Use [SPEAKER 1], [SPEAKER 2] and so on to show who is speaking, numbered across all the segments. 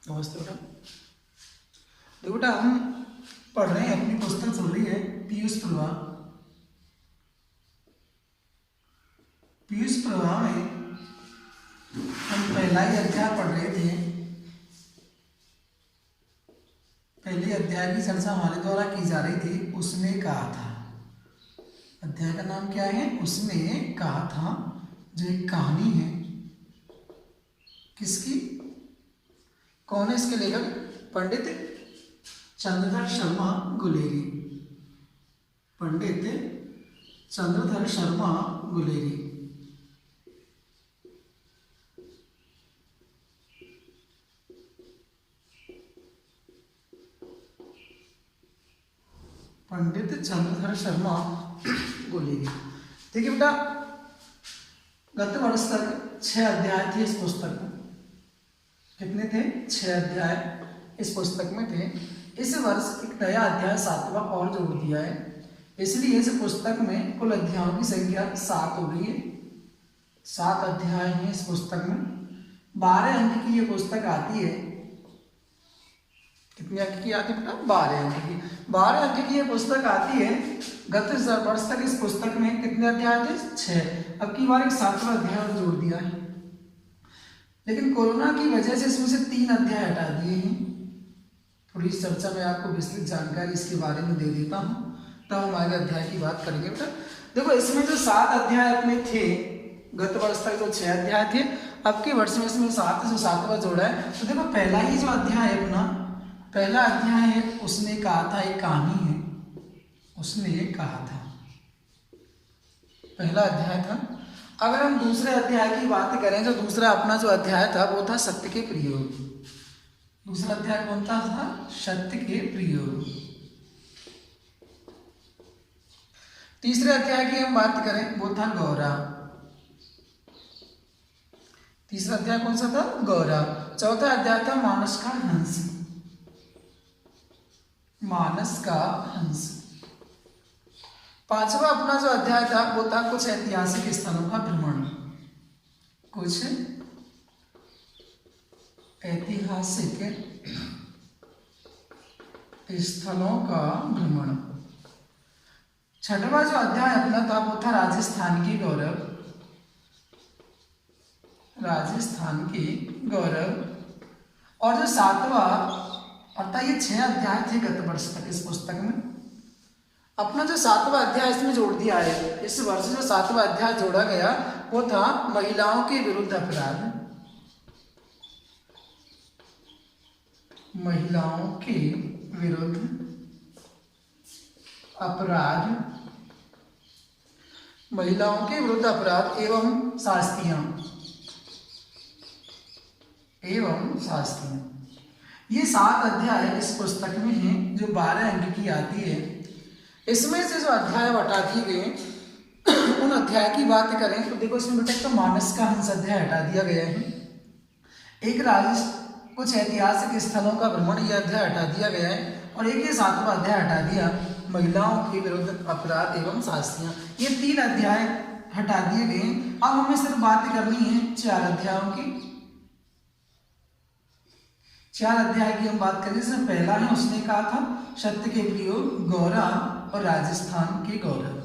[SPEAKER 1] नमस्ते बेटा। देखो बेटा, हम पढ़ रहे हैं, अपनी पुस्तक चल रही है पीयूष प्रवाह। पीयूष प्रवाह में हम पहला ही अध्याय पढ़ रहे थे। पहले अध्याय की चर्चा हमारे द्वारा की जा रही थी। उसने कहा था, अध्याय का नाम क्या है? उसने कहा था, जो एक कहानी है। किसकी? कौन है इसके लेखक? पंडित चंद्रधर शर्मा गुलेरी। पंडित चंद्रधर शर्मा गुलेरी। पंडित चंद्रधर शर्मा गुलेरी। देखिए बेटा, गत वर्ष तक 6 अध्याय थे इस पुस्तक में। कितने थे? 6 अध्याय इस पुस्तक में थे। इस वर्ष एक नया अध्याय 7वां और जोड़ दिया है, इसलिए इस पुस्तक में कुल अध्यायों की संख्या 7 हो गई है। 7 अध्याय हैं इस पुस्तक में। 12 अंक की ये पुस्तक आती है। कितने अंक की आती है बेटा? 12 अंक की। 12 अंक की ये पुस्तक आती है। गत वर्ष तक इस पुस्तक में कितने अध्याय थे? 6। अब की बार एक 7वां अध्याय और जोड़ दिया है, लेकिन कोरोना की वजह से इसमें से 3 अध्याय हटा दिए हैं। थोड़ी इस चर्चा में आपको विस्तृत जानकारी इसके बारे में दे देता हूँ, तब हम आगे अध्याय की बात करेंगे बेटा। देखो, इसमें जो 7 अध्याय अपने थे, गत वर्ष तक जो 6 अध्याय थे, अब के वर्ष में इसमें 7वां जोड़ा है। तो देखो, पहला ही जो अध्याय है अपना, पहला अध्याय है उसने कहा था, एक कहानी है। उसने कहा था, पहला अध्याय था। अगर हम दूसरे अध्याय की बात करें, जो दूसरा अपना जो अध्याय था वो था सत्य के प्रयोग। दूसरा अध्याय कौन था? सत्य के प्रयोग। तीसरे अध्याय की हम बात करें, वो था गौरव। तीसरा अध्याय कौन सा था? गौरव। चौथा अध्याय था मानस का हंस। मानस का हंस। 5वां अपना जो अध्याय था वो था कुछ ऐतिहासिक स्थलों का भ्रमण। कुछ ऐतिहासिक स्थलों का भ्रमण। 6वां जो अध्याय अपना था वो था राजस्थान की गौरव। राजस्थान की गौरव। और जो 7वां, अर्थात ये 6 अध्याय थे गत वर्ष तक इस पुस्तक में। अपना जो 7वां अध्याय इसमें जोड़ दिया है। इस वर्ष जो 7वां अध्याय जोड़ा गया वो था महिलाओं के विरुद्ध अपराध। महिलाओं के विरुद्ध अपराध। महिलाओं के विरुद्ध अपराध एवं शास्तियां। एवं शास्तियां। ये 7 अध्याय इस पुस्तक में हैं, जो 12 अंक की आती है। इसमें से जो अध्याय हटा दिए गए, उन अध्याय की बात करें तो देखो, इसमें बेटा तो मानस का हंस अध्याय हटा दिया गया है। एक कुछ ऐतिहासिक स्थलों का भ्रमण, यह अध्याय हटा दिया गया है। और एक ये 7वां अध्याय हटा दिया, महिलाओं के विरुद्ध अपराध एवं शास्तियां। ये 3 अध्याय हटा दिए गए। अब हमें सिर्फ बात करनी है 4 अध्यायों की। 4 अध्याय की हम बात करें। इसमें पहला है उसने कहा था, सत्य के प्रयोग, गौरव और राजस्थान के गौरव।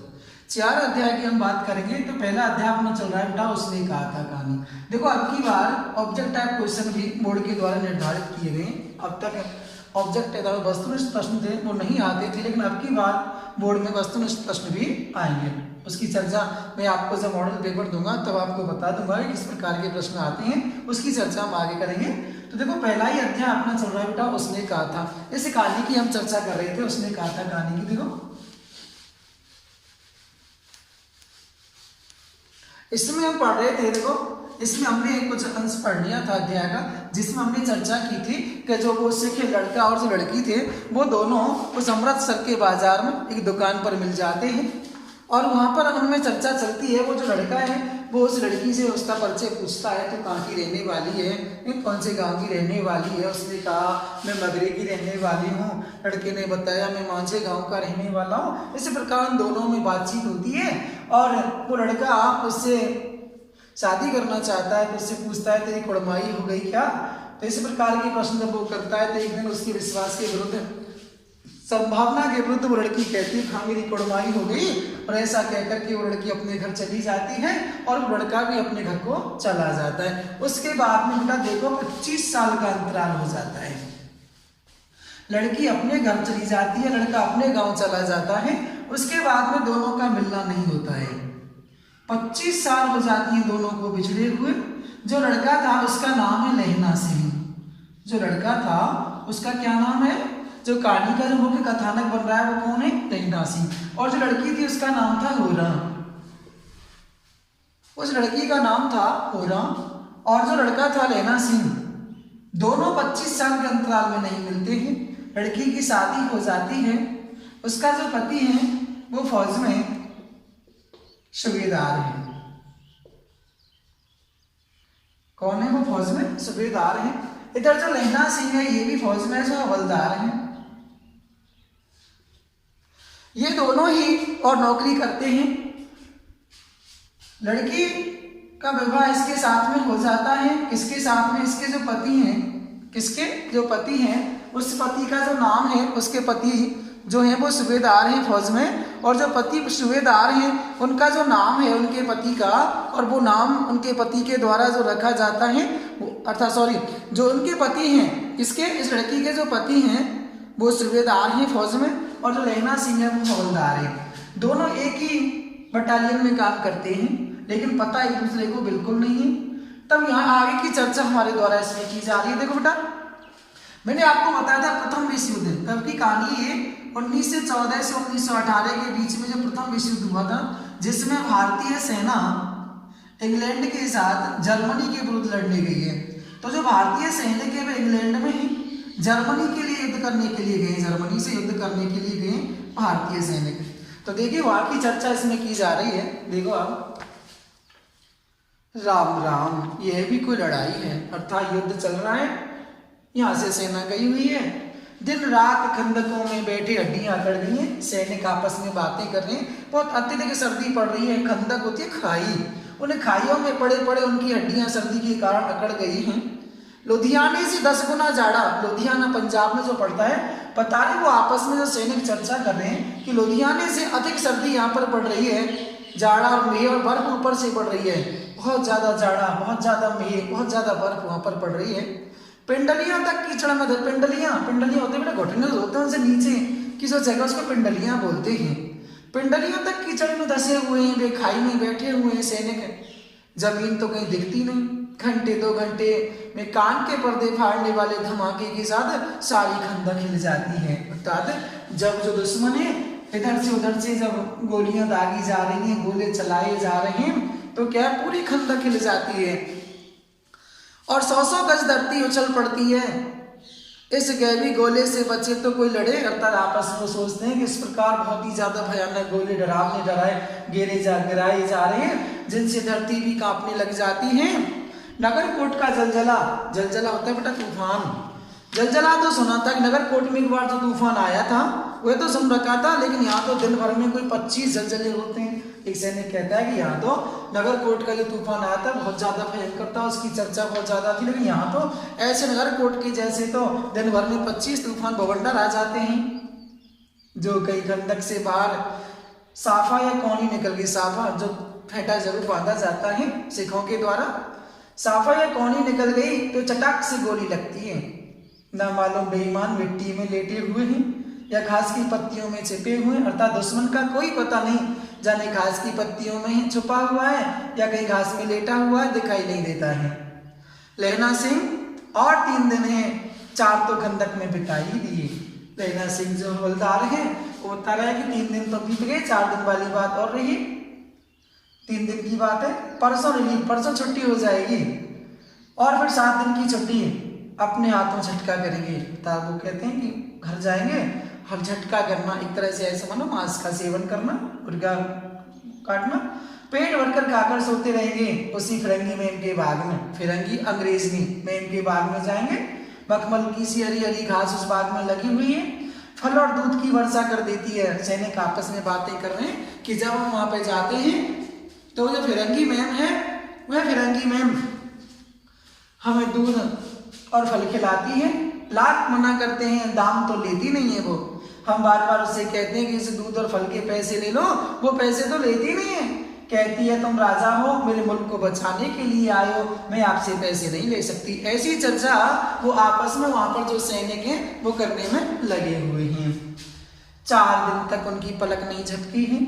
[SPEAKER 1] 4 अध्याय की हम बात करेंगे। तो पहला अध्याय अपना चल रहा है बेटा, उसने कहा था कहानी। देखो, अब की बार ऑब्जेक्ट टाइप क्वेश्चन भी बोर्ड के द्वारा निर्धारित किए गए। अब तक ऑब्जेक्ट वस्तुनिष्ठ प्रश्न थे वो नहीं आते थे, लेकिन अब की बार बोर्ड में वस्तुनिष्ठ प्रश्न भी आएंगे। उसकी चर्चा मैं आपको जब मॉडल पेपर दूंगा तब आपको बता दूंगा कि किस प्रकार के प्रश्न आते हैं। उसकी चर्चा हम आगे करेंगे। तो देखो, पहला ही अध्याय अपना चल रहा है बेटा, उसने कहा था। इस कहानी की हम चर्चा कर रहे थे, उसने कहा था कहानी की। देखो, इसमें हम पढ़ रहे थे। देखो, इसमें हमने कुछ अंश पढ़ लिया था अध्याय का, जिसमें हमने चर्चा की थी कि जो वो सिख लड़का और जो लड़की थे, वो दोनों उस अमृतसर के बाजार में एक दुकान पर मिल जाते हैं। और वहाँ पर उनमें चर्चा चलती है। वो जो लड़का है वो उस लड़की से उसका परिचय पूछता है, तो कहाँ की रहने वाली है, कौन से गांव की रहने वाली है। उसने कहा मैं मगरे की रहने वाली हूँ। लड़के ने बताया मैं मांझे गांव का रहने वाला हूँ। इसी प्रकार उन दोनों में बातचीत होती है और वो लड़का उससे शादी करना चाहता है। तो उससे पूछता है तेरी कुड़माई हो गई क्या? तो इस प्रकार के प्रश्न जब वो करता है तो एक दिन उसके विश्वास के विरुद्ध, संभावना के विरुद्ध वो लड़की कहती है हाँ मेरी कुड़माई हो गई, और ऐसा कहकर के वो लड़की अपने घर चली जाती है और वो लड़का भी अपने घर को चला जाता है। उसके बाद में बेटा देखो 25 साल का अंतराल हो जाता है। लड़की अपने घर चली जाती है, लड़का अपने गांव चला जाता है, उसके बाद में दोनों का मिलना नहीं होता है। 25 साल हो जाती है दोनों को बिछड़े हुए। जो लड़का था उसका नाम है लहना सिंह। जो लड़का था उसका क्या नाम है, जो कहानी का जो मुख्य कथानक बन रहा है वो कौन है, लहना सिंह। और जो लड़की थी उसका नाम था होरा। उस लड़की का नाम था होरा और जो लड़का था लहना सिंह। दोनों 25 साल के अंतराल में नहीं मिलते हैं। लड़की की शादी हो जाती है। उसका जो पति है वो फौज में सूबेदार है। कौन है वो, फौज में सूबेदार है। इधर जो लहना सिंह है ये भी फौज में जो हवलदार है। ये दोनों ही और नौकरी करते हैं। लड़की का विवाह इसके साथ में हो जाता है। किसके साथ में, इसके जो पति हैं, किसके जो पति हैं उस पति का जो नाम है, उसके पति जो है वो सूबेदार हैं फौज में, और जो पति सूबेदार हैं उनका जो नाम है उनके पति का, और वो नाम उनके पति के द्वारा जो रखा जाता है, अर्थात सॉरी जो उनके पति हैं, इसके इस लड़की के जो पति हैं वो सूबेदार हैं फौज में, और जो लहना सिंह है वो हवलदार है। दोनों एक ही बटालियन में काम करते हैं लेकिन पता एक दूसरे को बिल्कुल नहीं है। तब यहाँ आगे की चर्चा हमारे द्वारा इसमें की जा रही है। देखो बेटा, मैंने आपको बताया था प्रथम विश्व युद्ध कब की कहानी है, 1914 से 1918 के बीच में जो प्रथम विश्व युद्ध हुआ था, जिसमें भारतीय सेना इंग्लैंड के साथ जर्मनी के विरुद्ध लड़ने गई है। तो जो भारतीय सैनिक है वे इंग्लैंड में ही जर्मनी के लिए युद्ध करने के लिए गए, जर्मनी से युद्ध करने के लिए गए भारतीय सैनिक। तो देखिए वहां की चर्चा इसमें की जा रही है। देखो आप, राम राम, यह भी कोई लड़ाई है, अर्थात युद्ध चल रहा है। यहाँ से सेना गई हुई है, दिन रात खंदकों में बैठे हड्डियां अकड़ गई हैं, सैनिक आपस में बातें कर रहे हैं। बहुत अत्यधिक सर्दी पड़ रही है, खंदक होती है खाई, उन्हें खाइयों में पड़े पड़े उनकी हड्डियां सर्दी के कारण अकड़ गई हैं। लुधियाने से 10 गुना जाड़ा, लुधियाना पंजाब में जो पड़ता है, पता नहीं वो आपस में जो सैनिक चर्चा कर रहे हैं कि लुधियाने से अधिक सर्दी यहाँ पर पड़ रही है, जाड़ा और मेह और बर्फ ऊपर से पड़ रही है, बहुत ज्यादा जाड़ा, बहुत ज्यादा मेह, बहुत ज्यादा बर्फ वहां पर पड़ रही है। पिंडलियां तक कीचड़ में, पिंडलियां होते हैं बेटा, घुटने होते हैं उनसे नीचे की जो जगह उसको पिंडलियां बोलते हैं। पिंडलियों तक कीचड़ में धसे हुए हैं, वे खाई में बैठे हुए हैं सैनिक, जमीन तो कहीं दिखती नहीं। घंटे 2 घंटे में कान के पर्दे फाड़ने वाले धमाके के साथ सारी खंदक हिल जाती है। अर्थात जब जो दुश्मन है इधर से उधर से जब गोलियां दागी जा रही हैं, गोले चलाए जा रहे हैं, तो क्या पूरी खंदक हिल जाती है और 100 गज धरती उछल पड़ती है। इस गैबी गोले से बचे तो कोई लड़े, अर्थात आपस में सोचते हैं कि इस प्रकार बहुत ही ज्यादा भयानक गोले डराए गिराए जा रहे हैं, जिनसे धरती भी कांपने लग जाती है। नगरकोट का जलजला होता है बेटा तूफान। जलजला तो सुना था कि नगरकोट में एक बार जो तूफान आया था वह तो सुन रखा था, लेकिन यहाँ तो दिन भर में कोई 25 जलजले होते हैं। एक सैनिक कहता है कि यहाँ तो नगरकोट का जो तूफान आया था बहुत ज्यादा भयंकर था, उसकी चर्चा बहुत ज्यादा थी, लेकिन यहाँ तो ऐसे नगरकोट के जैसे तो दिन भर में 25 तूफान बवंडर आ जाते हैं। जो कई खंडक से बाहर साफा या कौनी निकल गई, साफा जो फेंटा जरूर बांधा जाता है सिखों के द्वारा, साफा या कौनी निकल गई तो चटाक से गोली लगती है। ना मालूम बेईमान मिट्टी में लेटे हुए हैं या घास की पत्तियों में छिपे हुए, अर्थात दुश्मन का कोई पता नहीं, जाने घास की पत्तियों में ही छुपा हुआ है या कहीं घास में लेटा हुआ है, दिखाई नहीं देता है। लहना सिंह और 3 दिन है, 4 तो खंदक में बिता ही दिए। लहना सिंह जो हवलदार है वो बता रहा है कि 3 दिन तो बीत गए, 4 दिन वाली बात और रही। 3 दिन की बात है, परसों रिलीव, परसों छुट्टी हो जाएगी और फिर 7 दिन की छुट्टी अपने हाथों झटका करेंगे। तब वो कहते हैं कि घर जाएंगे और झटका करना, एक तरह से ऐसे मानो मांस का सेवन करना, मुर्गा काटना, पेट भरकर खाकर सोते रहेंगे उसी फिरंगी में इनके बाग में, फिरंगी अंग्रेजी में इनके बाग में जाएंगे। मखमल की सी हरी हरी घास उस बाग में लगी हुई है, फल और दूध की वर्षा कर देती है। सैनिक आपस में बातें कर रहे हैं कि जब हम वहां पे जाते हैं तो जो फिरंगी मैम है वह फिरंगी मैम हमें दूध और फल खिलाती है, लाख मना करते हैं, दाम तो लेती नहीं है वो। हम बार बार उससे कहते हैं कि इस दूध और फल के पैसे ले लो, वो पैसे तो लेती नहीं है। कहती है तुम राजा हो, मेरे मुल्क को बचाने के लिए आए हो, मैं आपसे पैसे नहीं ले सकती। ऐसी चर्चा वो आपस में वहां पर जो सैनिक हैं वो करने में लगे हुए हैं। 4 दिन तक उनकी पलक नहीं झपकी है।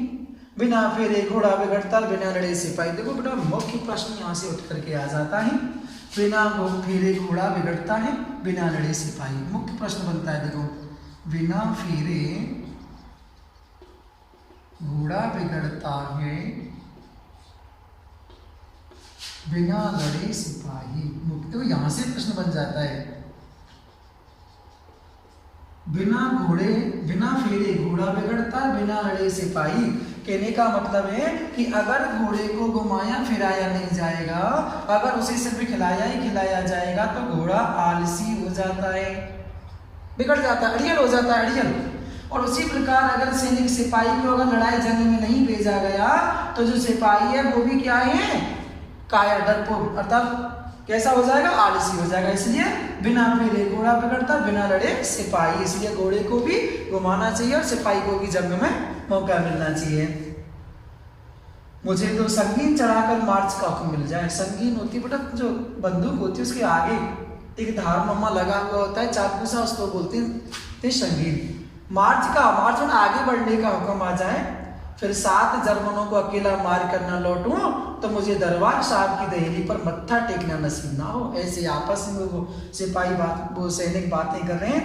[SPEAKER 1] बिना फेरे घोड़ा बिगड़ता, बिना लड़े सिपाही। देखो बेटा मुख्य प्रश्न यहाँ से उठ करके आ जाता है, बिना फेरे घोड़ा बिगड़ता है, बिना लड़े सिपाही। मुख्य प्रश्न बनता है, देखो बिना फेरे घोड़ा बिगड़ता है, बिना लड़े सिपाही। तो यहां से प्रश्न बन जाता है, बिना फेरे घोड़ा बिगड़ता, बिना लड़े सिपाही। कहने का मतलब है कि अगर घोड़े को घुमाया फिराया नहीं जाएगा, अगर उसे सिर्फ खिलाया ही खिलाया जाएगा तो घोड़ा आलसी हो जाता है, बिगड़ जाता है, अड़ियल हो जाता है, अड़ियल। और उसी प्रकार अगर सैनिक सिपाही को अगर लड़ाई जंग में नहीं भेजा गया तो जो सिपाही है वो भी क्या है, कायर, डरपोक, अर्थात कैसा हो जाएगा, आलसी हो जाएगा। इसलिए बिना फेरे घोड़ा बिगड़ता, बिना लड़े सिपाही। इसलिए घोड़े को भी घुमाना चाहिए और सिपाही को भी जंग में मौका मिलना चाहिए। मुझे तो संगीन चढ़ाकर मार्च का हुक्म मिल जाए। संगीन होती बेटा जो बंदूक होती है उसके आगे एक धार मम्मा लगा हुआ होता है, चाकू सा, उसको बोलते हैं संगीन। मार्च में आगे बढ़ने का हुक्म आ जाए, फिर 7 जर्मनों को अकेला मार कर न लौटूं तो मुझे दरबार साहब की दहली पर मत्था टेकना नसीब ना हो। ऐसे आपस में वो सिपाही वो सैनिक बातें कर रहे हैं।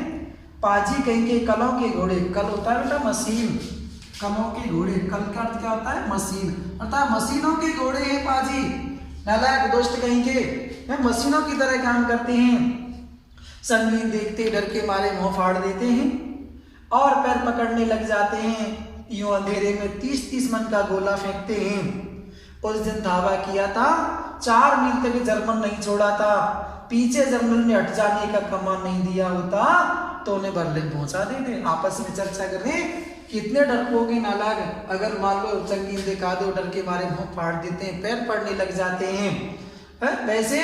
[SPEAKER 1] पाजी कहेंगे कलों के घोड़े, कल होता है बेटा मशीन, कलों के घोड़े, कल का अर्थ क्या होता है, मशीन, अर्थात मशीनों के घोड़े हैं पाजी। नालायक दोस्त कहेंगे मशीनों की तरह काम करते हैं। संगीन देखते डर के मारे मुंह फाड़ देते हैं और पैर पकड़ने लग जाते हैं। यूं अंधेरे में 30-30 मन का गोला फेंकते हैं। उस दिन धावा किया था, 4 मील तक जर्मन नहीं छोड़ा था। पीछे जर्मन ने हट जाने का कमान नहीं दिया होता तो उन्हें बर्लिन पहुंचा देते। आपस में चर्चा कर रहे हैं कितने डरपोक हैं नालायक, अगर मान लो संगीन दिखा दो डर के मारे मुंह फाड़ देते हैं, पैर पड़ने लग जाते हैं। वैसे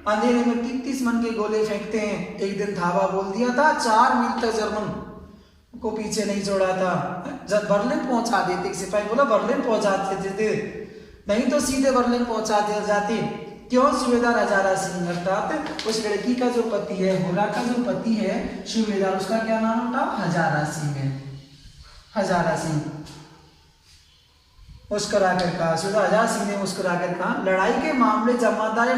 [SPEAKER 1] अंधेरे में 30-30 मन के गोले फेंकते हैं। एक दिन धावा बोल दिया था, 4 मील तक जर्मन को पीछे नहीं छोड़ा था, जब बर्लिन पहुंचा देते। सिपाही बोला बर्लिन पहुंचा देते, नहीं तो सीधे बर्लिन पहुंचा दे जाते। क्यों? सूबेदार हजारा सिंह, अर्थात उस लड़की का जो पति है, होला का जो पति है सूबेदार, उसका क्या नाम था, हजारा सिंह है, हजारा सिंह। मुस्कुरा कर कहा, सूबेदार हजारा सिंह ने मुस्कुरा कर कहा, लड़ाई के मामले जमादार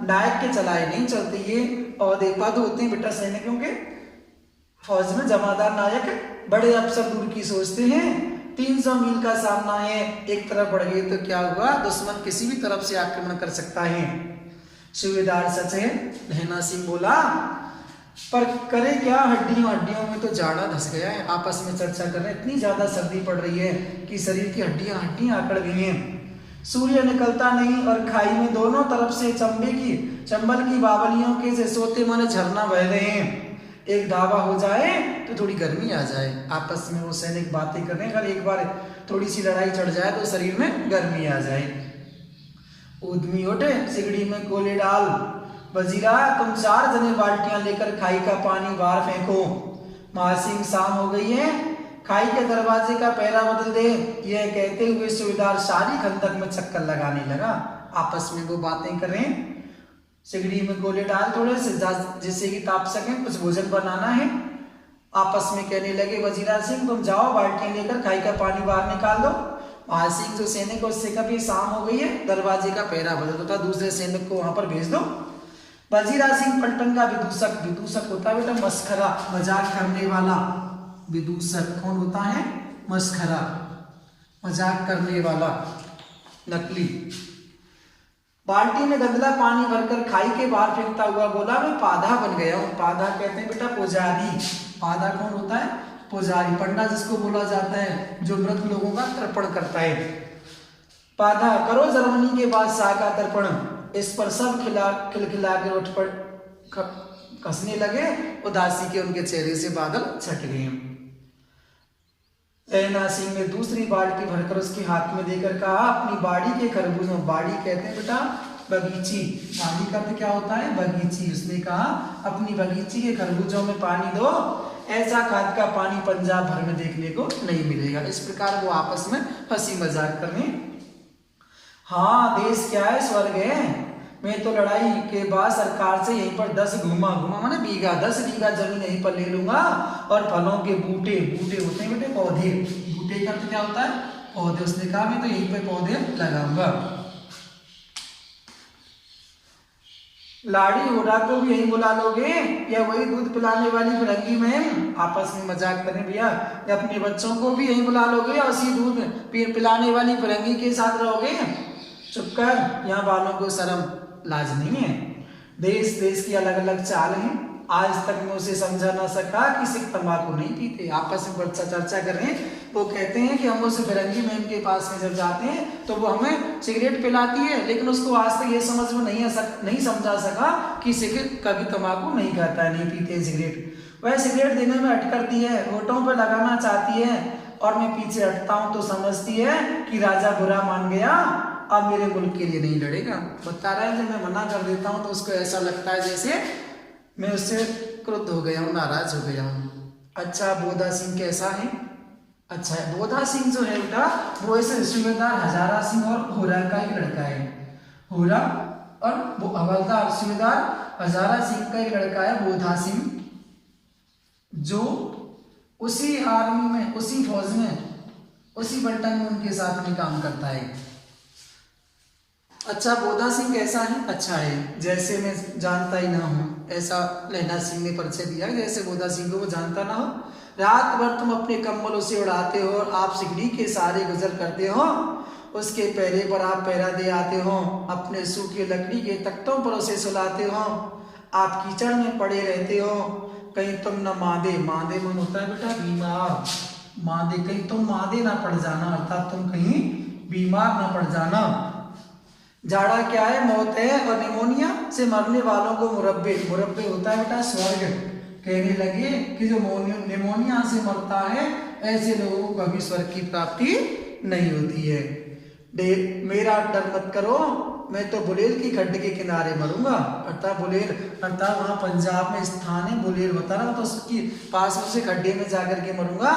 [SPEAKER 1] नायक के चलाए नहीं चलते। ये और एक बात होते हैं बेटा सैनिकों के, फौज में जमादार नायक बड़े अफसर दूर की सोचते हैं। 300 मील का सामना है, एक तरफ बढ़ गए तो क्या हुआ, दुश्मन किसी भी तरफ से आक्रमण कर सकता है। सूबेदार सच है, लहना सिंह बोला, पर करे क्या, हड्डियों में तो जाड़ा धस गया है। आपस में चर्चा कर रहे हैं, इतनी ज्यादा सर्दी पड़ रही है कि शरीर की हड्डियां आकड़ गई हैं। सूर्य निकलता नहीं और खाई में दोनों तरफ से चंबल की बावलियों के से सोते माने झरना बह रहे हैं। एक धावा हो जाए तो थोड़ी गर्मी आ जाए। आपस में वो सैनिक बातें कर रहे हैं, अगर एक बार थोड़ी सी लड़ाई चढ़ जाए तो शरीर में गर्मी आ जाए। उद्यमी उठे, सिगड़ी में कोले डाल, वजीरा तुम 4 जने बाल्टियां लेकर खाई का पानी बाहर फेंको। महासिंह शाम हो गई है, खाई के दरवाजे का पहरा बदल दे। यह कहते हुए सूबेदार सारी खंदक में चक्कर लगाने लगा। आपस में वो बातें कर रहे हैं, सिगड़ी में गोले डाल थोड़े से जिससे कि ताप सकें, कुछ भोजन बनाना है। आपस में कहने लगे, वजीरा सिंह तुम जाओ बाल्टियां लेकर खाई का पानी बाहर निकाल दो। महासिंह जो सैनिक को उससे कभी शाम हो गई है, दरवाजे का पहरा बदल दो, दूसरे सैनिक को वहां पर भेज दो। वजीरा सिंह पलटन का विदूषक होता है बेटा, मस्खरा, मजाक करने वाला। विदूषक कौन होता है, मस्खरा, मजाक करने वाला, नकली। बाल्टी में गंदला पानी भरकर खाई के बाहर फेंकता हुआ बोला, मैं पाधा बन गया हूँ। पाधा कहते हैं बेटा पुजारी। पाधा कौन होता है, पुजारी, पंडा जिसको बोला जाता है, जो मृत लोगों का तर्पण करता है। पाधा करो जर्मनी के बादशाह का तर्पण। इस पर सब खिलखिला के उठ पड़ कसने लगे। उदासी के उनके चेहरे से बादल छट गए। लहना सिंह ने दूसरी बाल्टी भरकर उसके हाथ में देकर कहा, अपनी बाड़ी के खरबूजों, बाड़ी कहते हैं बेटा बगीची। माली का अर्थ क्या होता है? बगीची। उसने कहा अपनी बगीची के खरबूजों में पानी दो, ऐसा खाद का पानी पंजाब भर में देखने को नहीं मिलेगा। इस प्रकार वो आपस में हंसी मजाक करने। हाँ, देश क्या है? स्वर्ग है। मैं तो लड़ाई के बाद सरकार से यहीं पर 10 घुमा माने बीघा 10 बीघा जमीन यहीं पर ले लूंगा और फलों के बूटे होते हैं बेटे, पौधे। बूटे का अर्थ क्या होता है? पौधे। उसने कहा मैं तो यहीं पे पौधे लगाऊंगा। लाड़ी होरा को भी यही बुला लोगे या वही दूध पिलाने वाली फिरंगी मैम? आपस में मजाक करें भैया। या अपने बच्चों को भी यही बुला लोगे या उसी दूध पिलाने वाली फिरंगी के साथ रहोगे? चुप कर, यहाँ वालों को शर्म लाज नहीं है। देश की अलग अलग चाल है। आज तक मैं उसे समझा ना सका कि सिख तंबाकू नहीं पीते। आपस में बच्चा चर्चा कर रहे हैं। वो कहते हैं कि हम उस फिरंगी मैम के पास में जब जाते हैं तो वो हमें सिगरेट पिलाती है, लेकिन उसको आज तक ये समझ में नहीं समझा सका कि सिख कभी तंबाकू नहीं खाता है, नहीं पीते सिगरेट। वह सिगरेट देने में हट करती है, होठों पर लगाना चाहती है और मैं पीछे हटता हूँ तो समझती है कि राजा बुरा मान गया, अब मेरे मुल्क के लिए नहीं लड़ेगा। बता रहा है जब मैं मना कर देता हूँ तो उसको ऐसा लगता है जैसे मैं उससे क्रुद्ध हो गया हूँ, नाराज हो गया हूँ। अच्छा, बोधा सिंह कैसा है? अच्छा है। बोधा सिंह जो है बेटा वो ऐसे सूबेदार हजारा सिंह और होरा का एक लड़का है। होरा और वो हवलदार सूबेदार हजारा सिंह का एक लड़का है बोधा सिंह, जो उसी आर्मी में, उसी फौज में, उसी बल्टन में उनके साथ में काम करता है। अच्छा, बोधा सिंह कैसा है? अच्छा है। जैसे मैं जानता ही ना हूँ ऐसा लहना सिंह ने परिचय दिया, जैसे बोधा सिंह को वो जानता ना हो। रात भर तुम अपने कंबलों से उड़ाते हो, आप सिगड़ी के सहारे गुजर करते हो, उसके पैरे पर आप पैरा दे आते हो, अपने सूखे लकड़ी के तख्तों पर उसे सुलाते हो, आप कीचड़ में पड़े रहते हो, कहीं तुम न मादे मन होता है बेटा बीमार, मादे कहीं तुम मादे ना पड़ जाना, अर्थात तुम कहीं बीमार ना पड़ जाना। जाड़ा क्या है? मौत है। और निमोनिया से मरने वालों को मुरब्बे होता है बेटा स्वर्ग। कहने लगे कि जो निमोनिया से मरता है ऐसे लोगों को कभी स्वर्ग की प्राप्ति नहीं होती है। मेरा डर मत करो, मैं तो बुलेर की खड्ड के किनारे मरूंगा। अर्थात वहाँ पंजाब में स्थान है बुलेर होता ना, तो उसकी पास में से खड्डे में जाकर के मरूंगा।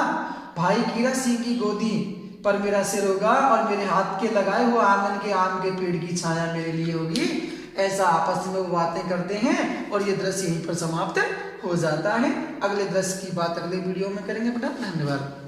[SPEAKER 1] भाई कीरा सिंह की गोदी पर मेरा सिर होगा और मेरे हाथ के लगाए हुए आंगन के आम के पेड़ की छाया मेरे लिए होगी। ऐसा आपस में वो बातें करते हैं और ये दृश्य यहीं पर समाप्त हो जाता है। अगले दृश्य की बात अगले वीडियो में करेंगे बेटा। धन्यवाद।